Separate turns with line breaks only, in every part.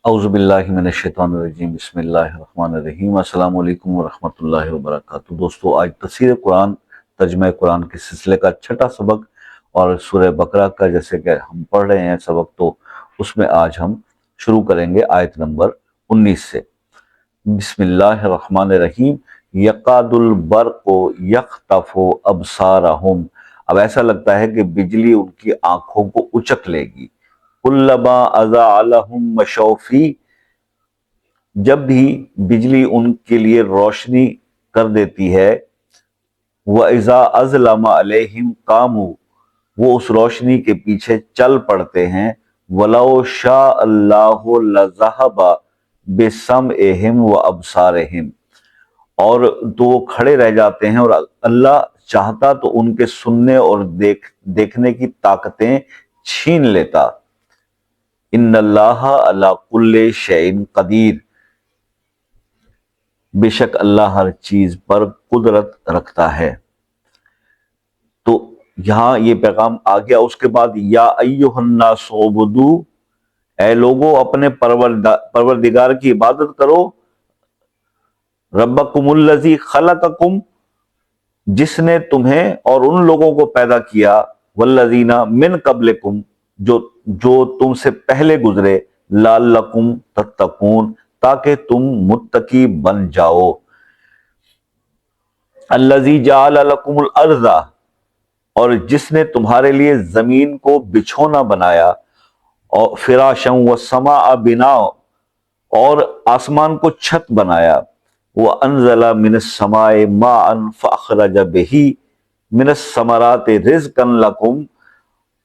اعوذ باللہ من الشیطان الرجیم، بسم اللہ الرحمن الرحیم۔ السلام علیکم ورحمۃ اللہ وبرکاتہ۔ دوستو، آج تفسیر قرآن، ترجمہ قرآن کے سلسلے کا چھٹا سبق اور سورہ بقرہ کا جیسے کہ ہم پڑھ رہے ہیں سبق، تو اس میں آج ہم شروع کریں گے آیت نمبر 19 سے۔ بسم اللہ الرحمن الرحیم۔ یقاد البرق یخطف ابصارہم، اب ایسا لگتا ہے کہ بجلی ان کی آنکھوں کو اچک لے گی۔ کلما اضاء لهم مشوا فیہ، جب بھی بجلی ان کے لیے روشنی کر دیتی ہے، وَإِذَا أَظْلَمَ عَلَيْهِمْ قَامُوا، وہ اس روشنی کے پیچھے چل پڑتے ہیں۔ وَلَوْ شَاءَ اللَّهُ لَذَهَبَ بِسَمْعِهِمْ وَأَبْصَارِهِمْ، اور تو وہ کھڑے رہ جاتے ہیں، اور اللہ چاہتا تو ان کے سننے اور دیکھنے کی طاقتیں چھین لیتا۔ ان اللہ علی کل شیء قدیر، بے شک اللہ ہر چیز پر قدرت رکھتا ہے۔ تو یہاں یہ پیغام آ گیا۔ اس کے بعد یا ایھا الناس اعبدوا، اے لوگوں اپنے پروردگار کی عبادت کرو، ربکم الذی خلقکم، جس نے تمہیں اور ان لوگوں کو پیدا کیا، والذین من قبلکم، جو تم سے پہلے گزرے، لعلکم تتقون، تاکہ تم متقی بن جاؤ۔ الذی جعل لکم الارض، اور جس نے تمہارے لیے زمین کو بچھونا بنایا، اور فراشا والسماء بناء، اور آسمان کو چھت بنایا، وانزل من السماء ماء فاخرج به من الثمرات رزقا لکم،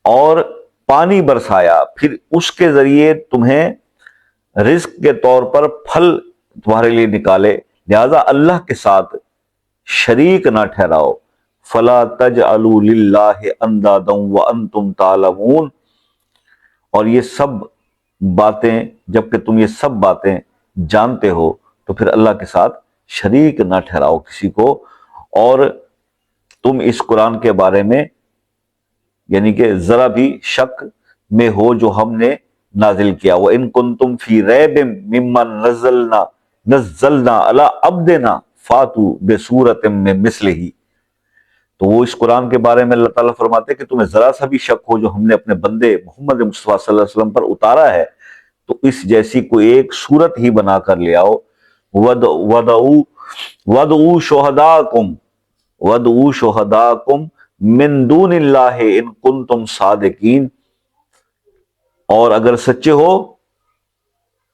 اور پانی برسایا، پھر اس کے ذریعے تمہیں رزق کے طور پر پھل تمہارے لیے نکالے، لہذا اللہ کے ساتھ شریک نہ ٹھہراؤ۔ فلا تجعلوا للہ اندادا وانتم تعلمون، اور یہ سب باتیں، جبکہ تم یہ سب باتیں جانتے ہو، تو پھر اللہ کے ساتھ شریک نہ ٹھہراؤ کسی کو، اور تم اس قرآن کے بارے میں یعنی کہ ذرا بھی شک میں ہو جو ہم نے نازل کیا۔ وَإِن كُنتُمْ فِي رَيْبٍ مِّمَّا نَزَّلْنَا عَلَىٰ عَبْدِنَا فَأْتُوا بِسُورَةٍ مِّن مِّثْلِهِ، تو وہ اس قرآن کے بارے میں اللہ تعالیٰ فرماتے ہیں کہ تمہیں ذرا سا بھی شک ہو جو ہم نے اپنے بندے محمد مصطفیٰ صلی اللہ علیہ وسلم پر اتارا ہے، تو اس جیسی کوئی ایک صورت ہی بنا کر لے آؤ۔ وَادْعُوا شُهَدَاءَكُم من دون اللہ ان کنتم صادقین، اور اگر سچے ہو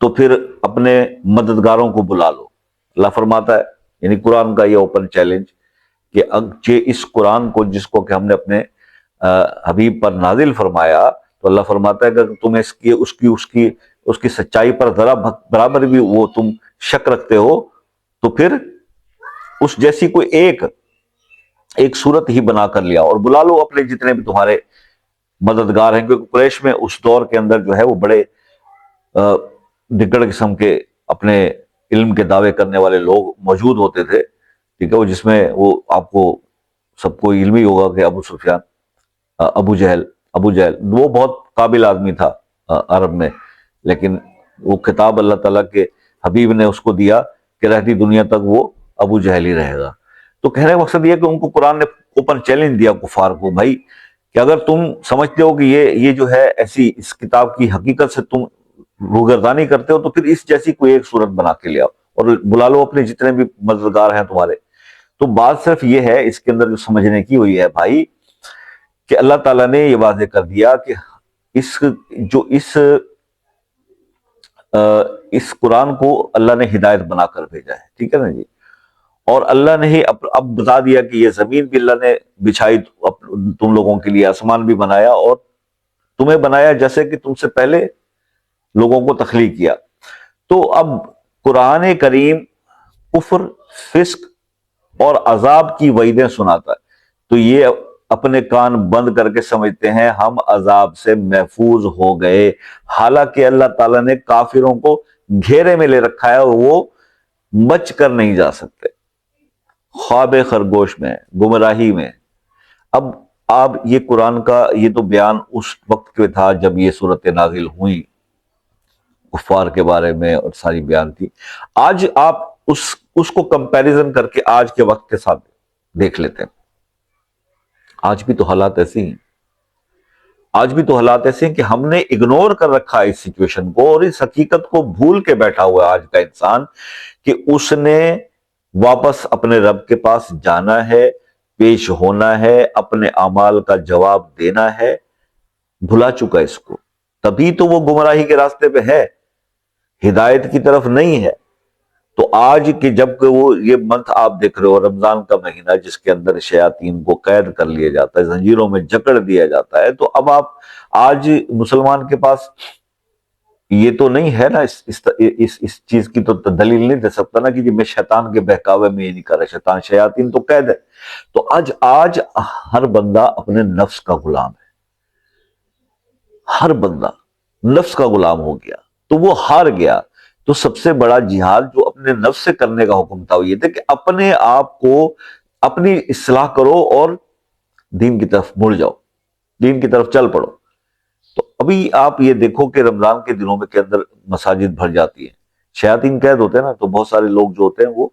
تو پھر اپنے مددگاروں کو بلا لو۔ اللہ فرماتا ہے، یعنی قرآن کا یہ اوپن چیلنج، کہ اس قرآن کو جس کو کہ ہم نے اپنے حبیب پر نازل فرمایا، تو اللہ فرماتا ہے کہ اگر تم اس کی سچائی پر ذرا برابر بھی وہ تم شک رکھتے ہو، تو پھر اس جیسی کوئی ایک صورت ہی بنا کر لیا، اور بلا لو اپنے جتنے بھی تمہارے مددگار ہیں، کیونکہ قریش میں اس دور کے اندر جو ہے وہ بڑے نگڑ قسم کے اپنے علم کے دعوے کرنے والے لوگ موجود ہوتے تھے، ٹھیک ہے، وہ جس میں وہ آپ کو سب کو علم ہی ہوگا کہ ابو سفیان، ابو جہل وہ بہت قابل آدمی تھا عرب میں، لیکن وہ خطاب اللہ تعالیٰ کے حبیب نے اس کو دیا کہ رہتی دنیا تک وہ ابو جہل ہی رہے گا۔ تو کہنے کا مقصد یہ کہ ان کو قرآن نے اوپن چیلنج دیا کفار کو، بھائی کہ اگر تم سمجھتے ہو کہ یہ جو ہے ایسی اس کتاب کی حقیقت سے تم روگردانی کرتے ہو، تو پھر اس جیسی کوئی ایک صورت بنا کے لے آؤ اور بلا لو اپنے جتنے بھی مددگار ہیں تمہارے۔ تو بات صرف یہ ہے، اس کے اندر جو سمجھنے کی ہوئی ہے بھائی، کہ اللہ تعالیٰ نے یہ واضح کر دیا کہ اس قرآن کو اللہ نے ہدایت بنا کر بھیجا ہے، ٹھیک ہے نا جی، اور اللہ نے ہی اب بتا دیا کہ یہ زمین بھی اللہ نے بچھائی تم لوگوں کے لیے، آسمان بھی بنایا، اور تمہیں بنایا جیسے کہ تم سے پہلے لوگوں کو تخلیق کیا۔ تو اب قرآن کریم کفر، فسق اور عذاب کی وعیدیں سناتا ہے، تو یہ اپنے کان بند کر کے سمجھتے ہیں ہم عذاب سے محفوظ ہو گئے، حالانکہ اللہ تعالیٰ نے کافروں کو گھیرے میں لے رکھا ہے، اور وہ بچ کر نہیں جا سکتے، خواب خرگوش میں، گمراہی میں۔ اب آپ یہ قرآن کا یہ تو بیان اس وقت کے تھا جب یہ صورت نازل ہوئی، کفار کے بارے میں اور ساری بیان تھی. آج آپ اس کو کمپیریزن کر کے آج کے وقت کے ساتھ دیکھ لیتے ہیں. آج بھی تو حالات ایسے ہیں، آج بھی تو حالات ایسے ہیں کہ ہم نے اگنور کر رکھا ہے اس سچویشن کو، اور اس حقیقت کو بھول کے بیٹھا ہوا ہے آج کا انسان کہ اس نے واپس اپنے رب کے پاس جانا ہے، پیش ہونا ہے، اپنے اعمال کا جواب دینا ہے. بھلا چکا اس کو، تبھی تو وہ گمراہی کے راستے پہ ہے، ہدایت کی طرف نہیں ہے. تو آج کہ جب کہ وہ یہ منتھ آپ دیکھ رہے ہو، رمضان کا مہینہ جس کے اندر شیاطین کو قید کر لیا جاتا ہے، زنجیروں میں جکڑ دیا جاتا ہے، تو اب آپ آج مسلمان کے پاس یہ تو نہیں ہے نا، اس چیز کی تو دلیل نہیں دے سکتا نا کہ جی میں شیطان کے بہکاوے میں یہ نہیں کر رہا، شیاطین تو قید ہے. تو آج ہر بندہ اپنے نفس کا غلام ہے، ہر بندہ نفس کا غلام ہو گیا، تو وہ ہار گیا. تو سب سے بڑا جہاد جو اپنے نفس سے کرنے کا حکم تھا وہ یہ تھا کہ اپنے آپ کو اپنی اصلاح کرو اور دین کی طرف مڑ جاؤ، دین کی طرف چل پڑو. تو ابھی آپ یہ دیکھو کہ رمضان کے دنوں میں کے اندر مساجد بھر جاتی ہیں، شیاطین قید ہوتے ہیں نا، تو بہت سارے لوگ جو ہوتے ہیں وہ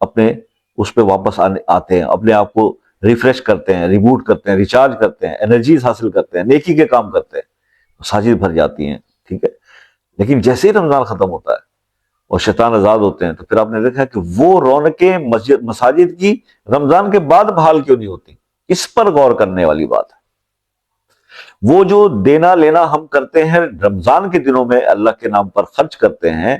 اپنے اس پہ واپس آتے ہیں، اپنے آپ کو ریفریش کرتے ہیں، ریبوٹ کرتے ہیں، ریچارج کرتے ہیں، انرجیز حاصل کرتے ہیں، نیکی کے کام کرتے ہیں، مساجد بھر جاتی ہیں. ٹھیک ہے، لیکن جیسے ہی رمضان ختم ہوتا ہے اور شیطان آزاد ہوتے ہیں، تو پھر آپ نے دیکھا کہ وہ رونقیں مساجد کی رمضان کے بعد بحال کیوں نہیں ہوتی؟ اس پر غور کرنے والی بات ہے. وہ جو دینا لینا ہم کرتے ہیں رمضان کے دنوں میں، اللہ کے نام پر خرچ کرتے ہیں،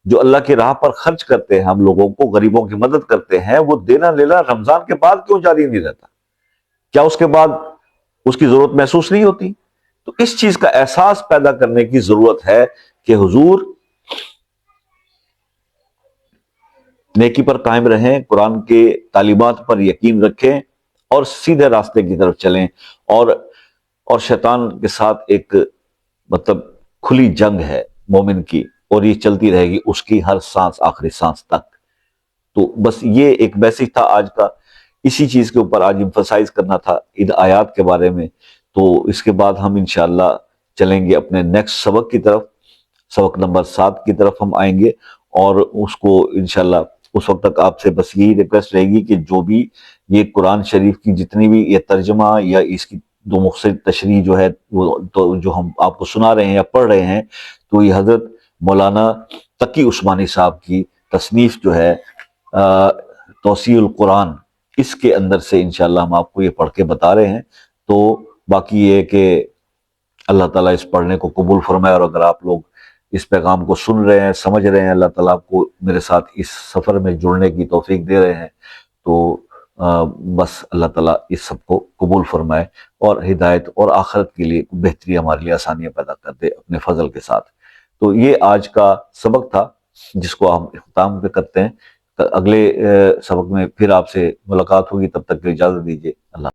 جو اللہ کی راہ پر خرچ کرتے ہیں، ہم لوگوں کو غریبوں کی مدد کرتے ہیں، وہ دینا لینا رمضان کے بعد کیوں جاری نہیں رہتا؟ کیا اس کے بعد اس کی ضرورت محسوس نہیں ہوتی؟ تو اس چیز کا احساس پیدا کرنے کی ضرورت ہے کہ حضور نیکی پر قائم رہیں، قرآن کے تعلیمات پر یقین رکھیں اور سیدھے راستے کی طرف چلیں، اور شیطان کے ساتھ ایک مطلب کھلی جنگ ہے مومن کی، اور یہ چلتی رہے گی اس کی ہر سانس، آخری سانس تک. تو بس یہ ایک میسج تھا آج کا، اسی چیز کے اوپر آج ایمفسائز کرنا تھا ان آیات کے بارے میں. تو اس کے بعد ہم انشاءاللہ چلیں گے اپنے نیکسٹ سبق کی طرف، سبق نمبر 7 کی طرف ہم آئیں گے، اور اس کو انشاءاللہ اس وقت تک آپ سے بس یہی ریکویسٹ رہے گی کہ جو بھی یہ قرآن شریف کی جتنی بھی یہ ترجمہ یا اس کی دو مختصر تشریح جو ہے وہ تو جو ہم آپ کو سنا رہے ہیں یا پڑھ رہے ہیں، تو یہ حضرت مولانا تقی عثمانی صاحب کی تصنیف جو ہے توسیع القرآن، اس کے اندر سے انشاءاللہ ہم آپ کو یہ پڑھ کے بتا رہے ہیں. تو باقی یہ کہ اللہ تعالیٰ اس پڑھنے کو قبول فرمائے، اور اگر آپ لوگ اس پیغام کو سن رہے ہیں، سمجھ رہے ہیں، اللہ تعالیٰ آپ کو میرے ساتھ اس سفر میں جڑنے کی توفیق دے رہے ہیں، تو بس اللہ تعالیٰ اس سب کو قبول فرمائے اور ہدایت اور آخرت کے لیے بہتری ہمارے لیے آسانیاں پیدا کر دے اپنے فضل کے ساتھ. تو یہ آج کا سبق تھا جس کو ہم اختتام پہ کرتے ہیں. اگلے سبق میں پھر آپ سے ملاقات ہوگی، تب تک کے اجازت دیجیے. اللہ